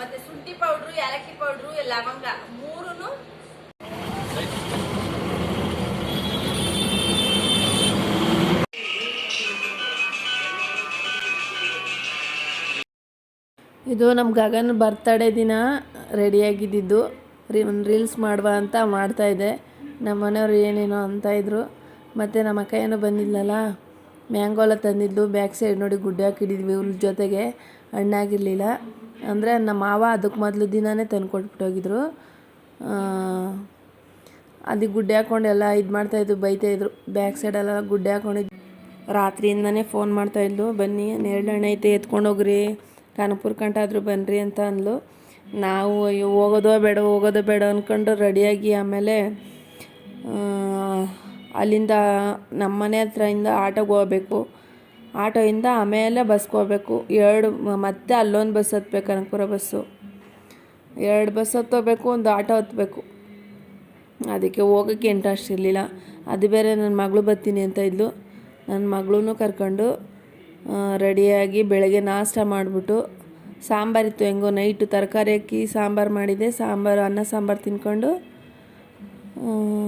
ಮತ್ತೆ ಶುಂಠಿ ಪೌಡ್ರು, ಏಲಕ್ಕಿ ಪೌಡ್ರು, ಲವಂಗ ಮೂರೂ. ಇದು ನಮ್ಮ ಗಗನ್ ಬರ್ತಡೇ ದಿನ ರೆಡಿಯಾಗಿದ್ದಿದ್ದು. ಒಂದು ರೀಲ್ಸ್ ಮಾಡುವ ಅಂತ ಮಾಡ್ತಾಯಿದ್ದೆ. ನಮ್ಮ ಮನೆಯವ್ರು ಏನೇನೋ ಅಂತಾಯಿದ್ರು. ಮತ್ತು ನಮ್ಮ ಅಕ್ಕ ಏನೋ ಬಂದಿಲ್ಲಲ್ಲ, ಮ್ಯಾಂಗೋ ಎಲ್ಲ ತಂದಿದ್ಲು. ಬ್ಯಾಕ್ ಸೈಡ್ ನೋಡಿ ಗುಡ್ಡೆ ಹಾಕಿಟ್ಟಿದ್ವಿ ಹುಲ್ ಜೊತೆಗೆ. ಹಣ್ಣಾಗಿರಲಿಲ್ಲ ಅಂದರೆ ನಮ್ಮ ಮಾವ ಅದಕ್ಕೆ ಮೊದಲು ದಿನವೇ ತಂದು ಕೊಟ್ಬಿಟ್ಟೋಗಿದ್ರು. ಅದಕ್ಕೆ ಗುಡ್ಡೆ ಹಾಕ್ಕೊಂಡು ಎಲ್ಲ ಇದು ಮಾಡ್ತಾಯಿದ್ರು, ಬೈತಾಯಿದ್ರು. ಬ್ಯಾಕ್ ಸೈಡೆಲ್ಲ ಗುಡ್ಡೆ ಹಾಕ್ಕೊಂಡಿದ್ದು. ರಾತ್ರಿಯಿಂದನೇ ಫೋನ್ ಮಾಡ್ತಾಯಿದ್ಲು, ಬನ್ನಿ ನೇರಳೆ ಐತೆ ಎತ್ಕೊಂಡೋಗ್ರಿ, ಕಾನಪುರ ಕಂಟಾದರೂ ಬನ್ನಿರಿ ಅಂತ ಅಂದ್ಲು. ನಾವು ಹೋಗೋದೋ ಬೇಡ ಅಂದ್ಕೊಂಡು ರೆಡಿಯಾಗಿ ಆಮೇಲೆ ಅಲ್ಲಿಂದ ನಮ್ಮ ಮನೆ ಹತ್ರದಿಂದ ಆಟೋಗೆ ಹೋಗ್ಬೇಕು. ಆಟೋಯಿಂದ ಆಮೇಲೆ ಬಸ್ಗೆ ಹೋಗ್ಬೇಕು. ಮತ್ತೆ ಅಲ್ಲೊಂದು ಬಸ್ ಹತ್ಬೇಕು, ಕನಕಪುರ ಬಸ್ಸು. 2 ಬಸ್ ಹತ್ತೋಗ್ಬೇಕು, ಒಂದು ಆಟೋ ಹತ್ತಬೇಕು. ಅದಕ್ಕೆ ಹೋಗೋಕ್ಕೆ ಇಂಟ್ರೆಸ್ಟ್ ಇರಲಿಲ್ಲ. ಅದು ಬೇರೆ ನನ್ನ ಮಗಳು ಬರ್ತೀನಿ ಅಂತ ಇದ್ಲು. ನನ್ನ ಮಗಳೂ ಕರ್ಕೊಂಡು ರೆಡಿಯಾಗಿ ಬೆಳಗ್ಗೆ ನಾಷ್ಟ ಮಾಡಿಬಿಟ್ಟು, ಸಾಂಬಾರಿತ್ತು ಹೆಂಗೋ ನೈಟು ತರಕಾರಿ ಹಾಕಿ ಸಾಂಬಾರು ಮಾಡಿದೆ. ಅನ್ನ ಸಾಂಬಾರು ತಿನ್ಕೊಂಡು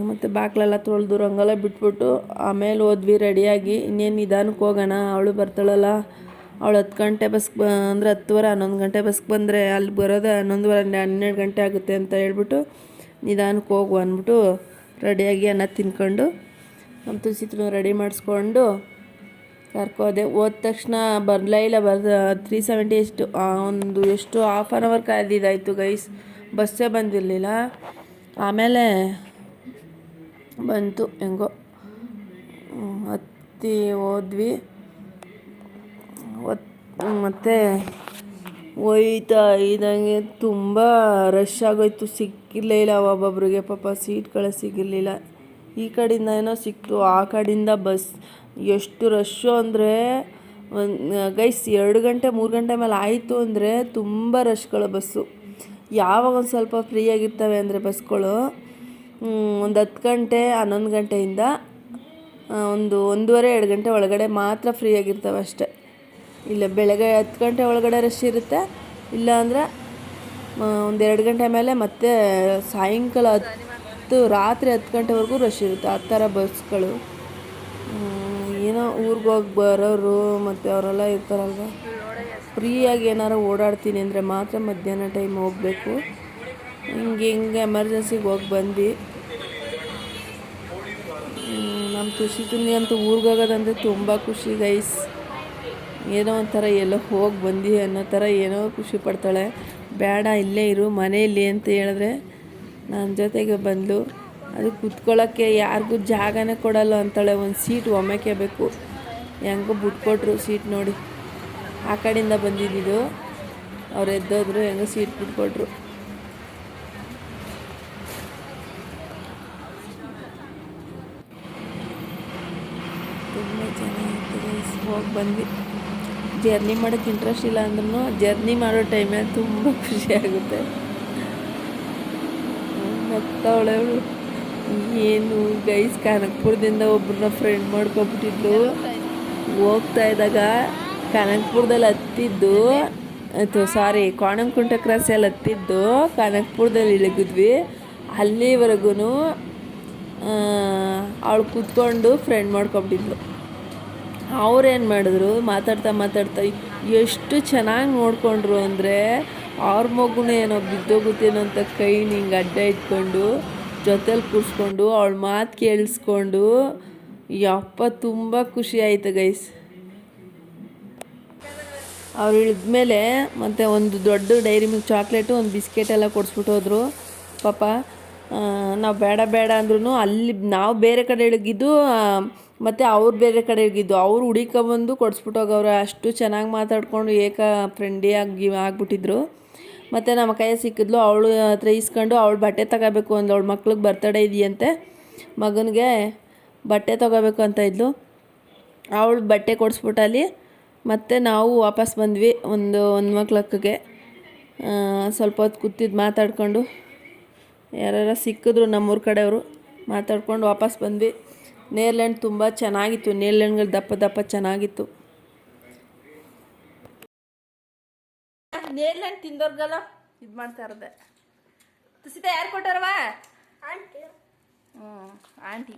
ಮತ್ತು ಬಾಗಿಲೆಲ್ಲ ತೊಳೆದು ರಂಗೆಲ್ಲ ಬಿಟ್ಬಿಟ್ಟು ಆಮೇಲೆ ಹೋದ್ವಿ ರೆಡಿಯಾಗಿ. ಇನ್ನೇನು ನಿಧಾನಕ್ಕೆ ಹೋಗೋಣ, ಅವಳು ಬರ್ತಾಳಲ್ಲ. ಅವಳು 10 ಗಂಟೆ ಬಸ್ಗೆ ಅಂದರೆ 10:30 11 ಗಂಟೆ ಬಸ್ಗೆ ಬಂದರೆ ಅಲ್ಲಿ ಬರೋದು 11:30 12 ಗಂಟೆ ಆಗುತ್ತೆ ಅಂತ ಹೇಳ್ಬಿಟ್ಟು ನಿಧಾನಕ್ಕೆ ಹೋಗು ಅಂದ್ಬಿಟ್ಟು ರೆಡಿಯಾಗಿ ಅನ್ನ ತಿನ್ಕೊಂಡು ನಮ್ಮ ತುಳಸಿತ್ರನ ರೆಡಿ ಮಾಡಿಸ್ಕೊಂಡು ಕರ್ಕೋದೆ. ಹೋದ ತಕ್ಷಣ ಇಲ್ಲ 370 ಎಷ್ಟು ಹಾಫ್ ಆನ್ ಅವರ್ ಕಾಯ್ದಿದ್ದಾಯಿತು ಗೈಸ್. ಬಸ್ಸೇ ಬಂದಿರಲಿಲ್ಲ. ಆಮೇಲೆ ಬಂತು ಹೆಂಗೋ, ಹತ್ತಿ ಹೋದ್ವಿ. ಮತ್ತು ಹೋಯ್ತಾ ಇದ್ದಂಗೆ ತುಂಬ ರಶ್ ಆಗೋಯ್ತು. ಸಿಕ್ಕಿರಲೇ ಇಲ್ಲ ಒಬ್ಬೊಬ್ರಿಗೆ, ಪಾಪ ಸೀಟ್ಗಳೇ ಸಿಗಿರಲಿಲ್ಲ. ಈ ಕಡೆಯಿಂದ ಏನೋ ಸಿಕ್ತು, ಆ ಕಡೆಯಿಂದ ಬಸ್ ಎಷ್ಟು ರಶ್ಶು ಅಂದರೆ ಗೈಸ್ 2 ಗಂಟೆ 3 ಗಂಟೆ ಮೇಲೆ ಆಯಿತು ಅಂದರೆ ತುಂಬ ರಶ್ಗಳು ಬಸ್ಸು. ಯಾವಾಗ ಒಂದು ಸ್ವಲ್ಪ ಫ್ರೀಯಾಗಿರ್ತವೆ ಅಂದರೆ ಬಸ್ಗಳು ಒಂದು 10 ಗಂಟೆ 11 ಗಂಟೆಯಿಂದ ಒಂದು 1:30 2 ಗಂಟೆ ಒಳಗಡೆ ಮಾತ್ರ ಫ್ರೀಯಾಗಿರ್ತವೆ ಅಷ್ಟೇ. ಇಲ್ಲ ಬೆಳಗ್ಗೆ 10 ಗಂಟೆ ಒಳಗಡೆ ರಶ್ ಇರುತ್ತೆ, ಇಲ್ಲ ಅಂದರೆ ಒಂದು 2 ಗಂಟೆ ಮೇಲೆ ಮತ್ತೆ ಸಾಯಂಕಾಲ ರಾತ್ರಿ 10 ಗಂಟೆವರೆಗೂ ರಶ್ ಇರುತ್ತೆ. ಆ ಥರ ಬಸ್ಗಳು. ಏನೋ ಊರಿಗೆ ಹೋಗಿ ಬರೋರು ಮತ್ತು ಅವರೆಲ್ಲ ಇರ್ತಾರಲ್ವ, ಫ್ರೀಯಾಗಿ ಏನಾರು ಓಡಾಡ್ತೀನಿ ಅಂದರೆ ಮಾತ್ರ ಮಧ್ಯಾಹ್ನ ಟೈಮ್ ಹೋಗಬೇಕು. ಹಿಂಗೆ ಎಮರ್ಜೆನ್ಸಿಗೆ ಹೋಗಿ ಬಂದು ನಮ್ಮ ತುಳಸಿತುನಿ ಅಂತೂ ಊರಿಗೆ ಹೋಗೋದಂದರೆ ತುಂಬ ಖುಷಿ ಗೈಸ್. ಏನೋ ಒಂಥರ ಎಲ್ಲೋ ಹೋಗಿ ಬಂದು ಅನ್ನೋ ಥರ ಏನೋ ಖುಷಿ ಪಡ್ತಾಳೆ. ಬೇಡ ಇಲ್ಲೇ ಇರು ಮನೆಯಲ್ಲಿ ಅಂತ ಹೇಳಿದ್ರೆ ನನ್ನ ಜೊತೆಗೆ ಬಂದು ಅದು ಕೂತ್ಕೊಳ್ಳೋಕ್ಕೆ ಯಾರಿಗೂ ಜಾಗನೇ ಕೊಡಲ್ಲ ಅಂತಾಳೆ. ಒಂದು ಸೀಟ್ ಒಮ್ಮೆಕೆ ಬೇಕು. ಹೆಂಗೋ ಬಿಟ್ಕೊಟ್ರು ಸೀಟ್ ನೋಡಿ. ಆ ಕಡೆಯಿಂದ ಬಂದಿದ್ದು ಅವ್ರು ಎದ್ದೋದ್ರು, ಹೆಂಗೋ ಸೀಟ್ ಬಿಟ್ಕೊಟ್ರು. ತುಂಬ ಚೆನ್ನಾಗಿತ್ತು. ಹೋಗಿ ಬಂದ್ವಿ. ಜರ್ನಿ ಮಾಡೋಕ್ಕೆ ಇಂಟ್ರೆಸ್ಟ್ ಇಲ್ಲ ಅಂದ್ರೂ ಜರ್ನಿ ಮಾಡೋ ಟೈಮಲ್ಲಿ ತುಂಬ ಖುಷಿಯಾಗುತ್ತೆ. ಮತ್ತವಳೆ ಏನು ಗೈಸ್, ಕನಕಪುರದಿಂದ ಒಬ್ಬರನ್ನ ಫ್ರೆಂಡ್ ಮಾಡ್ಕೊಬಿಟ್ಟಿದ್ಲು. ಹೋಗ್ತಾ ಇದ್ದಾಗ ಕನಕಪುರದಲ್ಲಿ ಹತ್ತಿದ್ದು ಕೋಣಂಕುಂಟೆ ಕ್ರಾಸಲ್ಲಿ ಹತ್ತಿದ್ದು ಕನಕಪುರದಲ್ಲಿ ಇಳಿಗಿದ್ವಿ. ಅಲ್ಲಿವರೆಗೂ ಅವಳು ಕೂತ್ಕೊಂಡು ಫ್ರೆಂಡ್ ಮಾಡ್ಕೊಬಿಟ್ಟಿದ್ಲು. ಅವ್ರೇನು ಮಾಡಿದ್ರು, ಮಾತಾಡ್ತಾ ಎಷ್ಟು ಚೆನ್ನಾಗಿ ನೋಡಿಕೊಂಡ್ರು ಅಂದರೆ ಅವ್ರ ಮಗುನೇ ಏನೋ ಬಿದ್ದೋಗುತ್ತೇನೋ ಅಂತ ಕೈನ ಹಿಂಗೆ ಅಡ್ಡ ಇಟ್ಕೊಂಡು ಜೊತೇಲಿ ಕೂರಿಸ್ಕೊಂಡು ಅವಳ ಮಾತು ಕೇಳಿಸ್ಕೊಂಡು ಯಪ್ಪ ತುಂಬ ಖುಷಿ ಆಯಿತು ಗೈಸ್. ಅವ್ರು ಇಳಿದ್ಮೇಲೆ ಮತ್ತು ಒಂದು ದೊಡ್ಡ ಡೈರಿ ಮಿಲ್ಕ್ ಚಾಕ್ಲೇಟು ಒಂದು ಬಿಸ್ಕೆಟ್ ಎಲ್ಲ ಕೊಡಿಸ್ಬಿಟ್ಟು ಹೋದರು. ಪಾಪ ನಾವು ಬೇಡ ಅಂದ್ರೂ ಅಲ್ಲಿ ನಾವು ಬೇರೆ ಕಡೆ ಇಳಗಿದ್ದು ಮತ್ತು ಅವ್ರು ಬೇರೆ ಕಡೆ ಇಳಗಿದ್ದು. ಅವ್ರು ಹುಡುಕೊಂಬಂದು ಕೊಡಿಸ್ಬಿಟ್ಟು ಹೋಗವ್ರೆ. ಅಷ್ಟು ಚೆನ್ನಾಗಿ ಮಾತಾಡ್ಕೊಂಡು ಫ್ರೆಂಡಿಯಾಗಿ ಆಗ್ಬಿಟ್ಟಿದ್ರು. ಮತ್ತು ನಮ್ಮ ಕೈಯ ಸಿಕ್ಕಿದ್ಲು. ಅವಳು ಹತ್ರ ಇಸ್ಕೊಂಡು ಅವಳು ಬಟ್ಟೆ ತಗೋಬೇಕು ಅಂದ್ಲು. ಅವಳ ಮಕ್ಳಿಗೆ ಬರ್ತಡೇ ಇದೆಯಂತೆ, ಮಗನಿಗೆ ಬಟ್ಟೆ ತೊಗೋಬೇಕು ಅಂತ ಇದ್ಲು. ಅವಳು ಬಟ್ಟೆ ಕೊಡಿಸ್ಬಿಟ್ಟಲ್ಲಿ ಮತ್ತು ನಾವು ವಾಪಸ್ ಬಂದ್ವಿ. ಒಂದು ಮಕ್ಳಕ್ಕೆ ಸ್ವಲ್ಪ ಹೊತ್ತು ಕೂತಿದ್ದು ಮಾತಾಡ್ಕೊಂಡು ಯಾರು ಸಿಕ್ಕಿದ್ರು ನಮ್ಮೂರ ಕಡೆಯವರು, ಮಾತಾಡ್ಕೊಂಡು ವಾಪಸ್ ಬಂದ್ವಿ. ನೇರ್ಲೆಹಣ್ಣು ತುಂಬ ಚೆನ್ನಾಗಿತ್ತು. ನೇರ್ಲೆಹಣ್ಣುಗಳು ದಪ್ಪ ಚೆನ್ನಾಗಿತ್ತು. ನೇರ್ಲೆಂಡ್ ತಿಂದೋರ್ಗಲ್ಲ ಇದು ಮಾಡ್ತಾ ಇರೋದೆ. ತುಸಿತ ಯಾರು ಕೊಟ್ಟಾರವ? ಆಂಟಿ.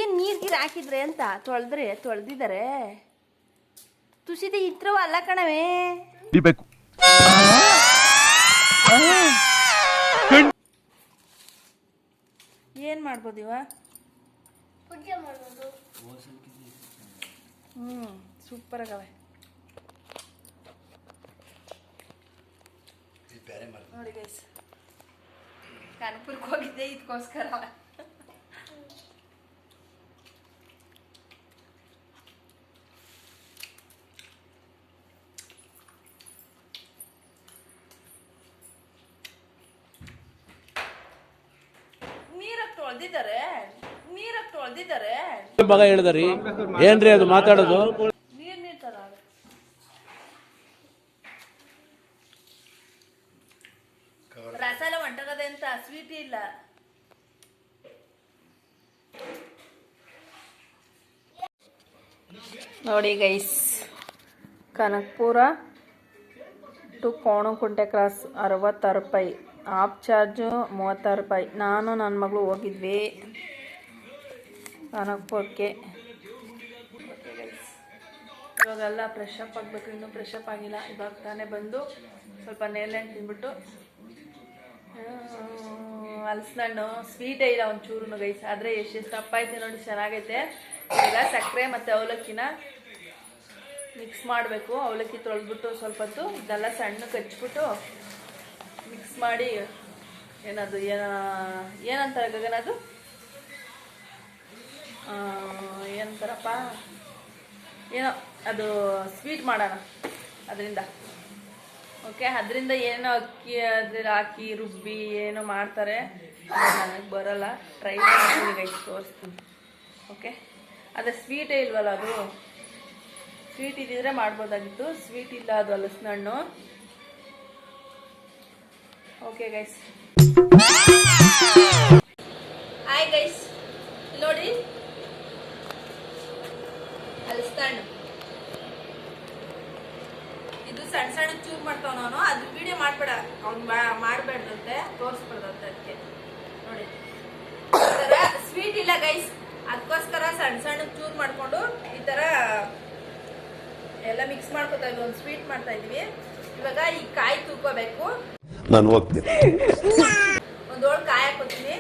ಏನು ನೀರ್ಗೀರು ಹಾಕಿದ್ರೆ ಅಂತ ತೊಳೆದಿದ್ದಾರೆ. ತುಸಿದ ಇತ್ರವ ಅಲ್ಲ ಕಣವೇ. ಏನು ಮಾಡ್ಬೋದು ಇವ? ಸೂಪರ್ ಆಗವೆ ನೋಡಿ ಗೈಸ್. ಕಾನ್ಪುರಕ್ಕೆ ಹೋಗಿದ್ದೆ ಇದಕ್ಕೋಸ್ಕರ. ನೀರಾಗ ತೊಳೆದಿದ್ದಾರೆ ಮಗ ಹೇಳಿದ್ರಿ ಏನ್ರಿ ಅದು ಮಾತಾಡೋದು? ನೀರ್ ತರ ರಸಾಲ ಹೊಂಟಗದೆ ಅಂತ ಸ್ವೀಟ್ ಇಲ್ಲ. ನೋಡಿ guys, Kanakapura to Konanakunte cross 66 ರೂಪಾಯಿ, ಆಫ್ ಚಾರ್ಜು 36 ರೂಪಾಯಿ. ನಾನು ನನ್ನ ಮಗಳು ಹೋಗಿದ್ವಿ ಕನಕಪುರಕ್ಕೆ. ಇವಾಗೆಲ್ಲ ಫ್ರೆಶ್ ಅಪ್ ಆಗಬೇಕು, ಇನ್ನೂ ಫ್ರೆಶ್ ಅಪ್ ಆಗಿಲ್ಲ. ಇವಾಗ ತಾನೇ ಬಂದು ಸ್ವಲ್ಪ ನೇರ್ಲೆಂಡ್ ತಿಂದ್ಬಿಟ್ಟು ಹಲಸಿನಣ್ಣು ಸ್ವೀಟೇ ಇಲ್ಲ ಒಂಚೂರು ಗೈಸ್. ಆದರೆ ಎಷ್ಟು ದಪ್ಪ ಐತೆ ನೋಡಿ, ಚೆನ್ನಾಗೈತೆ. ಈಗ ಸಕ್ಕರೆ ಮತ್ತು ಅವಲಕ್ಕಿನ ಮಿಕ್ಸ್ ಮಾಡಬೇಕು. ಅವಲಕ್ಕಿ ತೊಳೆದ್ಬಿಟ್ಟು ಸ್ವಲ್ಪ ಹೊತ್ತು ಇದೆಲ್ಲ ಸಣ್ಣಕ್ಕೆ ಹಚ್ಬಿಟ್ಟು ಮಿಕ್ಸ್ ಮಾಡಿ ಏನದು ಏನಂತಾರೆ ಗಗನ ಅದು ಏನಂತಾರಪ್ಪ, ಏನೋ ಅದು ಸ್ವೀಟ್ ಮಾಡೋಣ ಅದರಿಂದ. ಓಕೆ, ಅದರಿಂದ ಏನೋ ಅಕ್ಕಿ ಅದ್ರಲ್ಲಿ ಹಾಕಿ ರುಬ್ಬಿ ಏನೋ ಮಾಡ್ತಾರೆ, ನನಗೆ ಬರೋಲ್ಲ. ಟ್ರೈ ಮಾಡ್ತೀನಿ ಗೈಸ್, ತೋರಿಸ್ತೀನಿ. ಓಕೆ, ಅದೇ ಸ್ವೀಟೇ ಇಲ್ವಲ್ಲ, ಅದು ಸ್ವೀಟ್ ಇದ್ದಿದ್ರೆ ಮಾಡ್ಬೋದಾಗಿತ್ತು. ಸ್ವೀಟ್ ಇಲ್ಲ, ಅದು ಹಲಸಿನ ಹಣ್ಣು. ಓಕೆ ಗೈಸ್, ಹಾಯ್ ಗೈಸ್, ನೋಡಿ ಹಲಸಿನ ಹಣ್ಣು ಇದು ಸಣ್ಣ ಸಣ್ಣ ಚೂರು ಮಾಡ್ತಾವ. ನಾನು ಅದು ವಿಡಿಯೋ ಮಾಡ್ಬೇಡ, ಅವ್ನು ಮಾಡಬೇಡ್ದಂತೆ, ತೋರಿಸ್ಬಾರ್ದಂತೆ. ಅದಕ್ಕೆ ನೋಡಿ ಈ ಥರ ಸ್ವೀಟ್ ಇಲ್ಲ ಗೈಸ್, ಅದಕ್ಕೋಸ್ಕರ ಸಣ್ಣ ಸಣ್ಣ ಚೂರು ಮಾಡಿಕೊಂಡು ಈ ಥರ ಎಲ್ಲ ಮಿಕ್ಸ್ ಮಾಡ್ಕೊತಾ ಇದ್ವಿ. ಒಂದು ಸ್ವೀಟ್ ಮಾಡ್ತಾ ಇದೀವಿ. ಇವಾಗ ಈ ಕಾಯಿ ತುರ್ಕೋಬೇಕು. ನಾನು ಹೋಗ್ತೀನಿ, ಒಂದೊಳಗೆ ಕಾಯಿ ಹಾಕೋತೀನಿ.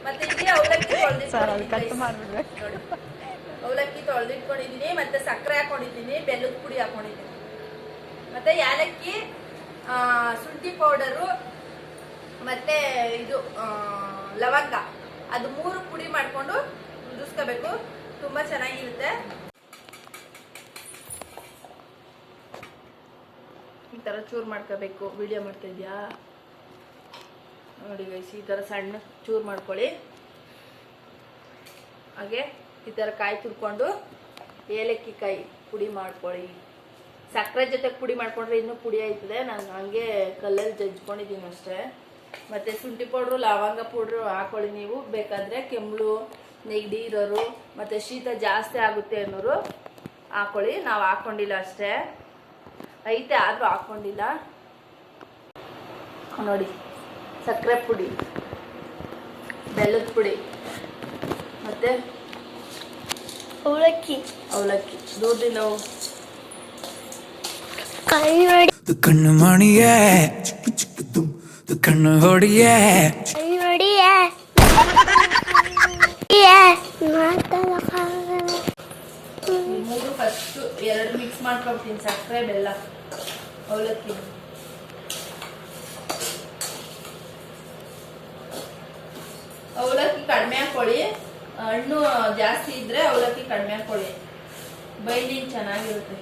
ಮತ್ತೆ ಇಲ್ಲಿ ಅವಲಕ್ಕಿ ನೋಡಿ, ಅವಲಕ್ಕಿ ತೊಳೆದಿಟ್ಕೊಂಡಿದ್ದೀನಿ. ಮತ್ತೆ ಸಕ್ಕರೆ ಹಾಕೊಂಡಿದ್ದೀನಿ, ಬೆಲ್ಲದ ಪುಡಿ ಹಾಕೊಂಡಿದ್ದೀನಿ, ಮತ್ತೆ ಯಾಲಕ್ಕಿ, ಶುಂಠಿ ಪೌಡರು, ಮತ್ತೆ ಇದು ಲವಂಗ, ಅದು 3 ಪುಡಿ ಮಾಡಿಕೊಂಡು ಕುದಿಸ್ಕೋಬೇಕು. ತುಂಬ ಚೆನ್ನಾಗಿರುತ್ತೆ. ಈ ಥರ ಚೂರು ಮಾಡ್ಕೋಬೇಕು. ವಿಡಿಯೋ ಮಾಡ್ತಾ ಇದೆಯಾ ನೋಡಿ ಗೈಸ್, ಈ ಥರ ಸಣ್ಣ ಚೂರು ಮಾಡ್ಕೊಳ್ಳಿ. ಹಾಗೆ ಈ ಥರ ಕಾಯಿ ತುರ್ಕೊಂಡು ಏಲಕ್ಕಿ ಕಾಯಿ ಪುಡಿ ಮಾಡ್ಕೊಳ್ಳಿ. ಸಕ್ಕರೆ ಜೊತೆಗೆ ಪುಡಿ ಮಾಡ್ಕೊಂಡ್ರೆ ಇನ್ನೂ ಪುಡಿ ಆಯ್ತದೆ. ನಾನು ಹಂಗೆ ಕಲ್ಲಲ್ಲಿ ಜಜ್ಕೊಂಡಿದ್ದೀನಿ ಅಷ್ಟೇ. ಮತ್ತು ಶುಂಠಿ ಪೌಡ್ರು, ಲವಂಗ ಪೌಡ್ರು ಹಾಕೊಳ್ಳಿ. ನೀವು ಬೇಕಾದರೆ ಕೆಮ್ಮಳು, ನೆಗಡಿ ಇರೋರು ಮತ್ತು ಶೀತ ಜಾಸ್ತಿ ಆಗುತ್ತೆ ಅನ್ನೋರು ಹಾಕೊಳ್ಳಿ. ನಾವು ಹಾಕ್ಕೊಂಡಿಲ್ಲ ಅಷ್ಟೇ, ಐತೆ ಆದರೂ ಹಾಕ್ಕೊಂಡಿಲ್ಲ. ನೋಡಿ, ಸಕ್ಕರೆ ಪುಡಿ, ಬೆಲ್ಲದ ಪುಡಿ, ಮತ್ತು ಅವಲಕ್ಕಿ ದೂರದಿಂದ ಕಣ್ಣು ಮಣಿಯ ಕಣ್ಣು ಹೊಡಿಯ ಮೂರು ಫಸ್ಟ್ 2 ಮಿಕ್ಸ್ ಮಾಡ್ಕೊಳ್ತೀನಿ. ಸಕ್ಕರೆ, ಬೆಲ್ಲ, ಅವಲಕ್ಕಿ. ಅವಲಕ್ಕಿ ಕಡಿಮೆ ಹಾಕೊಳ್ಳಿ, ಹಣ್ಣು ಜಾಸ್ತಿ ಇದ್ರೆ ಅವಲಕ್ಕಿ ಕಡಿಮೆ ಹಾಕೊಳ್ಳಿ, ಬೈಂಡಿಂಗ್ ಚೆನ್ನಾಗಿರುತ್ತೆ.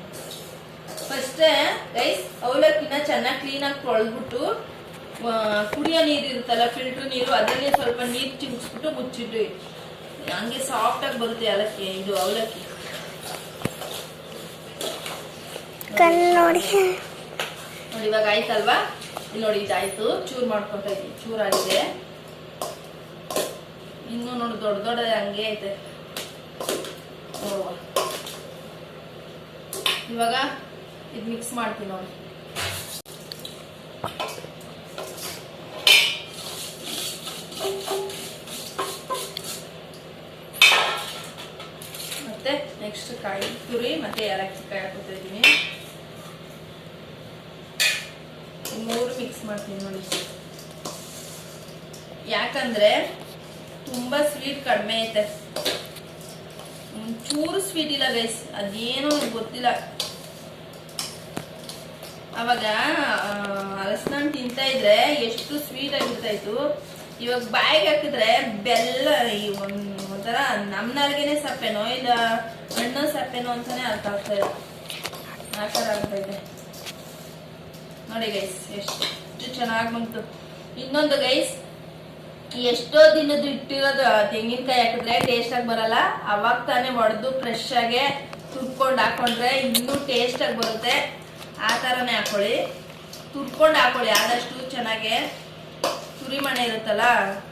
ಫಸ್ಟೇ ಗೈಸ್ ಅವಲಕ್ಕಿನ ಚೆನ್ನಾಗಿ ಕ್ಲೀನಾಗಿ ತೊಳೆದ್ಬಿಟ್ಟು ಕುಡಿಯೋ ನೀರು ಇರುತ್ತಲ್ಲ, ಫಿಲ್ಟ್ರ್ ನೀರು, ಅದರಲ್ಲಿ ಸ್ವಲ್ಪ ನೀರು ಚಿಮ್ಸ್ಬಿಟ್ಟು ಮುಚ್ಚಿಟ್ಟು ಹಂಗೆ ಸಾಫ್ಟಾಗಿ ಬರುತ್ತೆ ಏಲಕ್ಕಿ, ಇದು ಅವಲಕ್ಕಿ. ನೋಡಿ ಇವಾಗ ಆಯ್ತಲ್ವಾ? ಇಲ್ಲಿ ನೋಡಿ, ಇದಾಯ್ತು. ಚೂರು ಮಾಡ್ಕೊತಾ ಇದ್ದೀವಿ, ಚೂರಾಗಿದೆ. ಇನ್ನೂ ನೋಡಿ ದೊಡ್ಡ ಹಂಗೆ ಐತೆ. ಇವಾಗ ಇದು ಮಿಕ್ಸ್ ಮಾಡ್ತೀನಿ ನೋಡಿ. ಮತ್ತೆ ನೆಕ್ಸ್ಟ್ ಕಾಯಿ ತುರಿ ಮತ್ತೆ ಏಲಕ್ಕಿ ಕಾಯಿ ಹಾಕೋತಾ ಇದ್ದೀನಿ. ಮೂರು ಮಿಕ್ಸ್ ಮಾಡ್ತೀನಿ ನೋಡಿ. ಯಾಕಂದ್ರೆ ತುಂಬಾ ಸ್ವೀಟ್ ಕಡಿಮೆ ಐತೆ, ಚೂರು ಸ್ವೀಟ್ ಇಲ್ಲ ಗೈಸ್. ಅದೇನೋ ಗೊತ್ತಿಲ್ಲ. ಅವಾಗ ಹಲಸಿನ ತಿಂತಾ ಇದ್ರೆ ಎಷ್ಟು ಸ್ವೀಟ್ ಆಗಿರ್ತಾ ಇತ್ತು. ಇವಾಗ ಬಾಯಿಗೆ ಹಾಕಿದ್ರೆ ಬೆಲ್ಲ ಒಂಥರ ನಮ್ಮ ನಾಲ್ಗೆನೆ ಸಪ್ಪೆನೋ ಇಲ್ಲ ಹಣ್ಣು ಸಪ್ಪೆನೋ ಅಂತಾನೆ ಅರ್ಥ ಆಗ್ತಾ ಇದೆ. ಆ ಥರ ಆಗ್ತೈತೆ ನೋಡಿ ಗೈಸ್, ಎಷ್ಟು ಚೆನ್ನಾಗಿ ಬಂತು. ಇನ್ನೊಂದು ಗೈಸ್, ಎಷ್ಟೋ ದಿನದ್ದು ಇಟ್ಟಿರೋದು ತೆಂಗಿನಕಾಯಿ ಹಾಕಿದ್ರೆ ಟೇಸ್ಟ್ ಆಗಿ ಬರಲ್ಲ. ಅವಾಗ ತಾನೇ ಒಡೆದು ಫ್ರೆಶ್ ಆಗಿ ತುರ್ಕೊಂಡು ಹಾಕೊಂಡ್ರೆ ಇನ್ನೂ ಟೇಸ್ಟ್ ಆಗಿ ಬರುತ್ತೆ. ಆ ಥರನೇ ಹಾಕೊಳ್ಳಿ, ತುರ್ಕೊಂಡು ಹಾಕೊಳ್ಳಿ. ಆದಷ್ಟು ಚೆನ್ನಾಗೆ ತುರಿ ಮಣೆ ಇರುತ್ತಲ್ಲ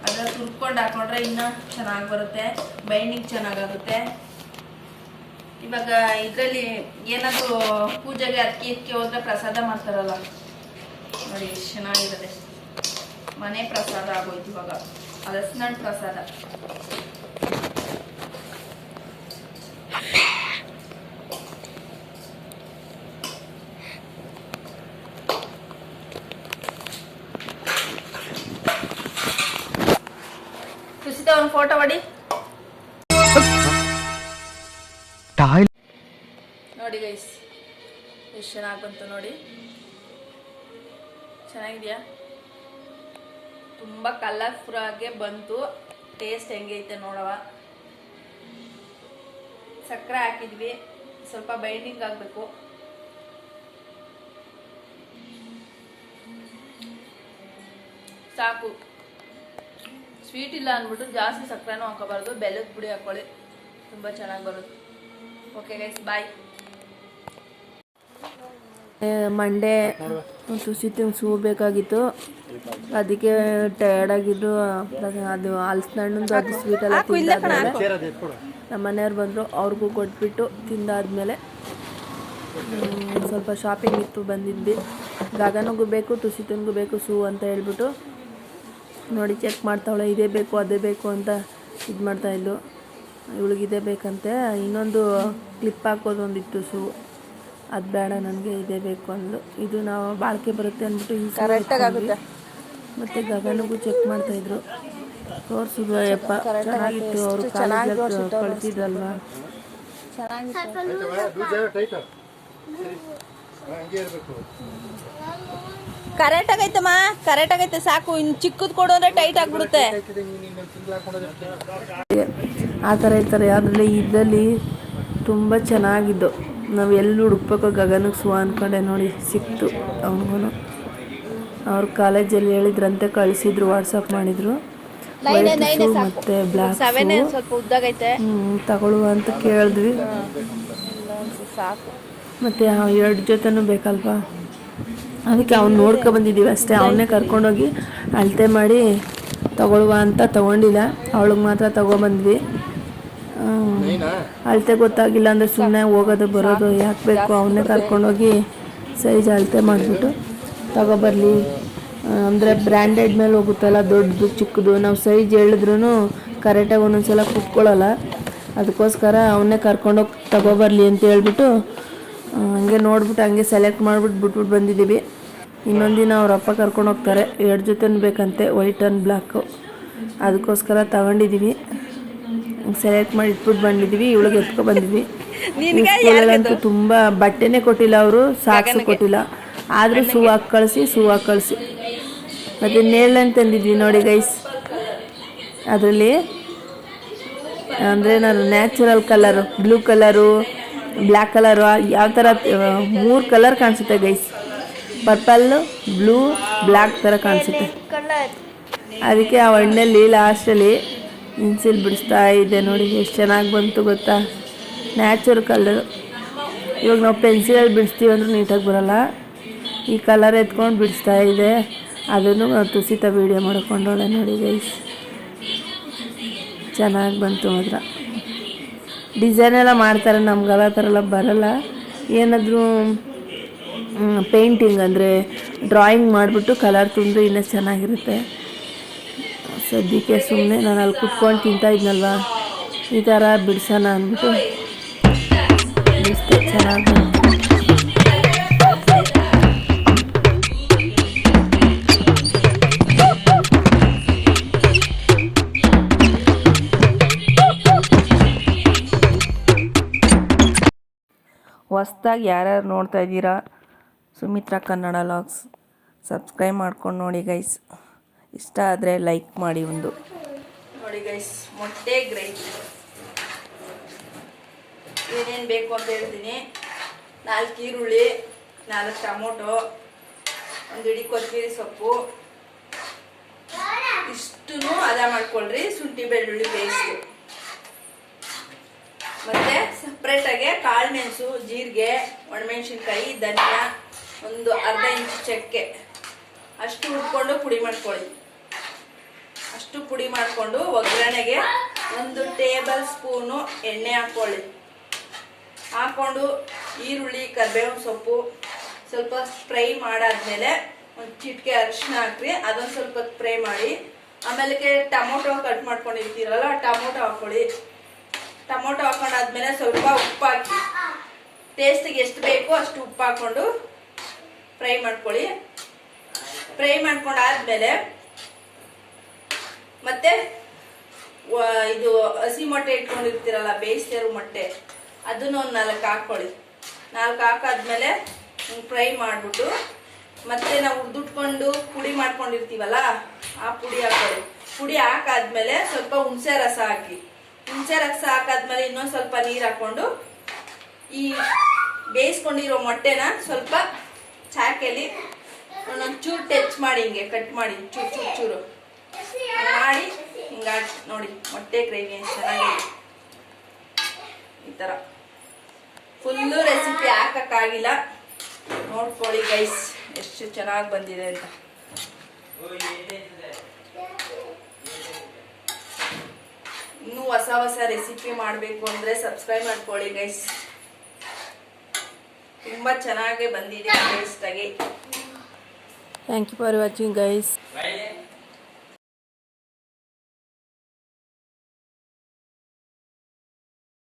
ಅದರ ತುರ್ಕೊಂಡು ಹಾಕೊಂಡ್ರೆ ಇನ್ನೂ ಚೆನ್ನಾಗಿ ಬರುತ್ತೆ, ಬೈಂಡಿಂಗ್ ಚೆನ್ನಾಗಾಗುತ್ತೆ. ಇವಾಗ ಇದರಲ್ಲಿ ಏನಾದರೂ ಪೂಜೆಗೆ ಅಕ್ಕಿ ಹೋದ್ರೆ ಪ್ರಸಾದ ಮಾಡ್ತಾರಲ್ಲ ನೋಡಿ, ಎಷ್ಟು ಚೆನ್ನಾಗಿರುತ್ತೆ. ಮನೆ ಪ್ರಸಾದ ಆಗೋಯ್ತು ಇವಾಗ, ಹಲಸಿನ ಹಣ್ಣು ಪ್ರಸಾದ. ಕುಸಿತ ಒಂದು ಫೋಟೋ ಮಾಡಿ ನೋಡಿ ಗೈಸ್, ಎಷ್ಟು ಚೆನ್ನಾಗಿ ಬಂತು ನೋಡಿ. ಚೆನ್ನಾಗಿದೆಯಾ? ತುಂಬ ಕಲರ್ಫುಲ್ ಆಗಿ ಬಂತು. ಟೇಸ್ಟ್ ಹೆಂಗೈತೆ ನೋಡವ. ಸಕ್ಕರೆ ಹಾಕಿದ್ವಿ, ಸ್ವಲ್ಪ ಬೈಂಡಿಂಗ್ ಆಗಬೇಕು. ಸಾಕು. ಸ್ವೀಟ್ ಇಲ್ಲ ಅಂದ್ಬಿಟ್ಟು ಜಾಸ್ತಿ ಸಕ್ಕರೆನೂ ಹಾಕೋಬಾರ್ದು, ಬೆಲ್ಲದ ಪುಡಿ ಹಾಕೊಳ್ಳಿ, ತುಂಬ ಚೆನ್ನಾಗಿ ಬರುತ್ತೆ. ಓಕೆ ಗೈಸ್, ಬಾಯ್. ಮಂಡೆ ತುಸಿತಿಂಗ್ ಸೂ ಬೇಕಾಗಿತ್ತು, ಅದಕ್ಕೆ ಟಯರ್ಡ್ ಆಗಿದ್ದು. ಅದು ಹಲಸಿನ ಹಣ್ಣು ಅದು ಸ್ವೀಟೆಲ್ಲ ತಿಂದಾದ್ಮೇಲೆ ನಮ್ಮ ಮನೆಯವ್ರು ಬಂದರು, ಅವ್ರಿಗೂ ಕೊಟ್ಬಿಟ್ಟು ತಿಂದಾದ್ಮೇಲೆ ಸ್ವಲ್ಪ ಶಾಪಿಂಗ್ ಇತ್ತು, ಬಂದಿದ್ವಿ. ಗಗನಿಗೂ ಬೇಕು, ತುಸಿತನಿಗೂ ಬೇಕು ಸೂ ಅಂತ ಹೇಳ್ಬಿಟ್ಟು ನೋಡಿ ಚೆಕ್ ಮಾಡ್ತಾವಳೆ. ಇದೇ ಬೇಕು ಅದೇ ಬೇಕು ಅಂತ ಇದು ಮಾಡ್ತಾಯಿದ್ಲು. ಇವಳಿಗೆ ಇದೇ ಬೇಕಂತೆ. ಇನ್ನೊಂದು ಕ್ಲಿಪ್ ಹಾಕೋದು ಒಂದಿತ್ತು ಸೂ, ಅದು ಬೇಡ ನನಗೆ ಇದೇ ಬೇಕು ಅಂದ್ಲು. ಇದು ನಾವು ಬಾಳಿಕೆ ಬರುತ್ತೆ ಅಂದ್ಬಿಟ್ಟು ಈ ಕರೆಕ್ಟಾಗುತ್ತೆ. ಮತ್ತು ಗಗನಿಗೂ ಚೆಕ್ ಮಾಡ್ತಾಯಿದ್ರು. ತೋರಿಸಿದ್ವ ಯಪ್ಪ, ಚೆನ್ನಾಗಿತ್ತು. ಅವರು ಕಾಲೇಜಲ್ಲಿ ಕಳಿಸಿದ್ರಲ್ವ, ಕರೆಕ್ಟ್ ಆಗೈತಮ್ಮ, ಕರೆಕ್ಟ್ ಆಗೈತೆ, ಸಾಕು. ಇನ್ನು ಚಿಕ್ಕದು ಕೊಡು ಅಂದರೆ ಟೈಟ್ ಆಗಿಬಿಡುತ್ತೆ. ಆ ಥರ ಇರ್ತಾರೆ. ಅದರಲ್ಲಿ ಇದರಲ್ಲಿ ತುಂಬ ಚೆನ್ನಾಗಿದ್ದು. ನಾವು ಎಲ್ಲಿ ಹುಡುಕ್ಬೇಕು ಗಗನಿಗೆ ಸೂ ಅಂದ್ಕೊಂಡೆ ನೋಡಿ, ಸಿಕ್ತು ಅವನಿಗೂ. ಅವ್ರ ಕಾಲೇಜಲ್ಲಿ ಹೇಳಿದ್ರಂತೆ, ಕಳಿಸಿದ್ರು, ವಾಟ್ಸಪ್ ಮಾಡಿದ್ರು. ಮತ್ತು ಬ್ಲ್ಯಾಕ್ ಸ್ವಲ್ಪ ಉದ್ದಾಗೈತೆ, ತಗೊಳ್ಳುವ ಅಂತ ಕೇಳಿದ್ವಿ. ಸಾಕು. ಮತ್ತು 2 ಜೊತೆನೂ ಬೇಕಲ್ವಾ, ಅದಕ್ಕೆ ಅವ್ನು ನೋಡ್ಕೊ ಬಂದಿದ್ದೀವಿ ಅಷ್ಟೇ. ಅವನ್ನೇ ಕರ್ಕೊಂಡೋಗಿ ಅಳತೆ ಮಾಡಿ ತಗೊಳ್ಳುವ ಅಂತ ತೊಗೊಂಡಿಲ್ಲ, ಅವಳಿಗೆ ಮಾತ್ರ ತೊಗೊಬಂದ್ವಿ. ಅಳತೆ ಗೊತ್ತಾಗಿಲ್ಲ ಅಂದರೆ ಸುಮ್ಮನೆ ಹೋಗೋದು ಬರೋದು ಯಾಕೆ ಬೇಕು, ಅವನ್ನೇ ಕರ್ಕೊಂಡೋಗಿ ಸೈಜ್ ಅಳತೆ ಮಾಡಿಬಿಟ್ಟು ತಗೊಬರಲಿ. ಅಂದರೆ ಬ್ರ್ಯಾಂಡೆಡ್ ಮೇಲೆ ಹೋಗುತ್ತಲ್ಲ, ದೊಡ್ಡದು ಚಿಕ್ಕದು. ನಾವು ಸೈಜ್ ಹೇಳಿದ್ರೂ ಕರೆಕ್ಟಾಗಿ ಒಂದೊಂದ್ಸಲ ಕುತ್ಕೊಳ್ಳಲ್ಲ. ಅದಕ್ಕೋಸ್ಕರ ಅವನ್ನೇ ಕರ್ಕೊಂಡೋಗಿ ತಗೊಬರಲಿ ಅಂತ ಹೇಳ್ಬಿಟ್ಟು ಹಂಗೆ ನೋಡ್ಬಿಟ್ಟು ಹಂಗೆ ಸೆಲೆಕ್ಟ್ ಮಾಡಿಬಿಟ್ಟು ಬಿಟ್ಬಿಟ್ಟು ಬಂದಿದ್ದೀವಿ. ಇನ್ನೊಂದು ದಿನ ಅವ್ರ ಅಪ್ಪ ಕರ್ಕೊಂಡು ಹೋಗ್ತಾರೆ. 2 ಜೊತೆನೂ ಬೇಕಂತೆ, ವೈಟ್ ಆ್ಯಂಡ್ ಬ್ಲ್ಯಾಕು. ಅದಕ್ಕೋಸ್ಕರ ತಗೊಂಡಿದ್ದೀವಿ, ಸೆಲೆಕ್ಟ್ ಮಾಡಿ ಇಟ್ಬಿಟ್ಟು ಬಂದಿದ್ದೀವಿ. ಇವಳಿಗೆ ಎತ್ಕೊ ಬಂದಿದ್ವಿ. ಸ್ಕೂಲಲ್ಲಂತೂ ತುಂಬ ಬಟ್ಟೆನೇ ಕೊಟ್ಟಿಲ್ಲ ಅವರು, ಸಾಕ್ಸು ಕೊಟ್ಟಿಲ್ಲ. ಆದರೂ ಸೂ ಹಾಕಿ ಕಳಿಸಿ. ಮತ್ತು ನೇರ್ಲೈನ್ ತಂದಿದ್ವಿ ನೋಡಿ ಗೈಸ್. ಅದರಲ್ಲಿ ಅಂದರೆ ನಾನು natural colour, blue colour, black colour, ಯಾವ ಥರ 3 ಕಲರ್ ಕಾಣಿಸುತ್ತೆ ಗೈಸ್. ಪರ್ಪಲ್ಲು, ಬ್ಲೂ, ಬ್ಲ್ಯಾಕ್ ಥರ ಕಾಣಿಸುತ್ತೆ. ಅದಕ್ಕೆ ಆ ಹಣ್ಣಲ್ಲಿ ಲಾಸ್ಟಲ್ಲಿ ಇನ್ಸಿಲ್ ಬಿಡಿಸ್ತಾ ಇದೆ ನೋಡಿ, ಎಷ್ಟು ಚೆನ್ನಾಗಿ ಬಂತು ಗೊತ್ತಾ, ನ್ಯಾಚುರಲ್ ಕಲರು. ಇವಾಗ ನಾವು ಪೆನ್ಸಿಲಲ್ಲಿ ಬಿಡಿಸ್ತೀವಿ ಅಂದ್ರೆ ನೀಟಾಗಿ ಬರೋಲ್ಲ. ಈ ಕಲರ್ ಎತ್ಕೊಂಡು ಬಿಡಿಸ್ತಾ ಇದೆ. ಅದನ್ನು ತುಸಿತ ವೀಡಿಯೋ ಮಾಡ್ಕೊಂಡೋಳೆ ನೋಡಿ ಗೈಸ್. ಚೆನ್ನಾಗಿ ಬಂತು ಮಾತ್ರ. ಡಿಸೈನ್ ಎಲ್ಲ ಮಾಡ್ತಾರೆ, ನಮ್ಗೆಲ್ಲ ಥರ ಎಲ್ಲ ಬರೋಲ್ಲ. ಏನಾದರೂ ಪೇಂಟಿಂಗ್ ಅಂದರೆ ಡ್ರಾಯಿಂಗ್ ಮಾಡಿಬಿಟ್ಟು ಕಲರ್ ತುಂಬಿದ್ರೆ ಇನ್ನೂ ಚೆನ್ನಾಗಿರುತ್ತೆ. ಸದ್ಯಕ್ಕೆ ಸುಮ್ಮನೆ ನಾನು ಅಲ್ಲಿ ಕುತ್ಕೊಂಡು ತಿಂತಾ ಇದ್ನಲ್ವ, ಈ ಥರ ಬಿಡ್ಸೋಣ ಅಂದ್ಬಿಟ್ಟು ಬಿಡಿಸ್ದೆ. ಚೆನ್ನಾಗಿ ಬಂತು. ಹೊಸ್ದಾಗಿ ಯಾರ್ಯಾರು ನೋಡ್ತಾ ಇದ್ದೀರಾ, ಸುಮಿತ್ರಾ ಕನ್ನಡ ಲಾಗ್ಸ್ ಸಬ್ಸ್ಕ್ರೈಬ್ ಮಾಡ್ಕೊಂಡು ನೋಡಿ ಗೈಸ್. ಇಷ್ಟ ಆದರೆ ಲೈಕ್ ಮಾಡಿ ಒಂದು. ನೋಡಿ ಗೈಸ್, ಮೊಟ್ಟೆ ಗ್ರೇವಿ ಏನೇನು ಬೇಕು ಅಂತ ಹೇಳ್ತೀನಿ. 4 ಈರುಳ್ಳಿ, 4 ಟೊಮೊಟೊ, 1 ಹಿಡಿ ಕೊತ್ತಂಬರಿ ಸೊಪ್ಪು, ಇಷ್ಟೂ ಹದ ಮಾಡ್ಕೊಳ್ರಿ. ಶುಂಠಿ ಬೆಳ್ಳುಳ್ಳಿ ಪೇಸ್ಟು, ಮತ್ತೆ ಸಪ್ರೇಟಾಗೆ ಕಾಳು ಮೆಣಸು, ಜೀರಿಗೆ, ಒಣಮೆಣಸಿನ್ಕಾಯಿ, ಧನಿಯಾ, ಒಂದು ಅರ್ಧ ಇಂಚು ಚಕ್ಕೆ ಅಷ್ಟು ಹುಡ್ಕೊಂಡು ಪುಡಿ ಮಾಡ್ಕೊಳ್ಳಿ. ಅಷ್ಟು ಪುಡಿ ಮಾಡಿಕೊಂಡು ಒಗ್ಗರಣೆಗೆ 1 ಟೇಬಲ್ ಸ್ಪೂನು ಎಣ್ಣೆ ಹಾಕ್ಕೊಳ್ಳಿ. ಹಾಕ್ಕೊಂಡು ಈರುಳ್ಳಿ, ಕರಿಬೇವಿನ ಸೊಪ್ಪು ಸ್ವಲ್ಪ ಫ್ರೈ ಮಾಡಾದ್ಮೇಲೆ 1 ಚಿಟಿಕೆ ಅರಿಶಿನ ಹಾಕ್ರಿ. ಅದೊಂದು ಸ್ವಲ್ಪ ಫ್ರೈ ಮಾಡಿ. ಆಮೇಲೆ ಟೊಮೊಟೊ ಕಟ್ ಮಾಡ್ಕೊಂಡಿರ್ತೀರಲ್ಲ, ಟೊಮೊಟೊ ಹಾಕ್ಕೊಳ್ಳಿ. ಟೊಮೊಟೊ ಹಾಕೊಂಡಾದ್ಮೇಲೆ ಸ್ವಲ್ಪ ಉಪ್ಪು ಹಾಕಿ, ಟೇಸ್ಟಿಗೆ ಎಷ್ಟು ಬೇಕೋ ಅಷ್ಟು ಉಪ್ಪು ಹಾಕ್ಕೊಂಡು ಫ್ರೈ ಮಾಡ್ಕೊಳ್ಳಿ. ಫ್ರೈ ಮಾಡ್ಕೊಂಡಾದ್ಮೇಲೆ ಮತ್ತೆ ಇದು ಹಸಿ ಮೊಟ್ಟೆ ಇಟ್ಕೊಂಡಿರ್ತೀರಲ್ಲ, ಬೇಯಿಸ್ತಿರೋ ಮೊಟ್ಟೆ, ಅದನ್ನು ಒಂದು 4 ಹಾಕ್ಕೊಳ್ಳಿ. 4 ಹಾಕಾದ್ಮೇಲೆ ಫ್ರೈ ಮಾಡಿಬಿಟ್ಟು ಮತ್ತೆ ನಾವು ಹುರಿದುಟ್ಕೊಂಡು ಪುಡಿ ಮಾಡ್ಕೊಂಡಿರ್ತೀವಲ್ಲ, ಆ ಪುಡಿ ಹಾಕ್ಕೊಳ್ಳಿ. ಪುಡಿ ಹಾಕಾದ್ಮೇಲೆ ಸ್ವಲ್ಪ ಹುಣಸೆ ರಸ ಹಾಕಿ. ಹುಣಸೆ ರಸ ಹಾಕಾದ್ಮೇಲೆ ಇನ್ನೊಂದು ಸ್ವಲ್ಪ ನೀರು ಹಾಕ್ಕೊಂಡು ಈ ಬೇಯಿಸ್ಕೊಂಡಿರೋ ಮೊಟ್ಟೆನ ಸ್ವಲ್ಪ ಚಾಕೆಲಿ ಒಂದೊಂಚೂರು ಟಚ್ ಮಾಡಿ, ಹಿಂಗೆ ಕಟ್ ಮಾಡಿ ಚೂರು ಚೂರು ಮಾಡಿ ಹಿಂಗಾಗಿ ನೋಡಿ ಮೊಟ್ಟೆ ಗ್ರೇವಿ ಎಷ್ಟು ಚೆನ್ನಾಗಿದೆ. ಈ ಥರ ಫುಲ್ಲು ರೆಸಿಪಿ ಹಾಕೋಕ್ಕಾಗಿಲ್ಲ, ನೋಡ್ಕೊಳ್ಳಿ ಗೈಸ್ ಎಷ್ಟು ಚೆನ್ನಾಗಿ ಬಂದಿದೆ ಅಂತ. ಇನ್ನೂ ಹೊಸ ರೆಸಿಪಿ ಮಾಡಬೇಕು ಅಂದರೆ ಸಬ್ಸ್ಕ್ರೈಬ್ ಮಾಡ್ಕೊಳ್ಳಿ ಗೈಸ್. ತುಂಬ ಚೆನ್ನಾಗಿ ಬಂದಿದೆ ಟೇಸ್ಟಾಗಿ. Thank you for watching guys.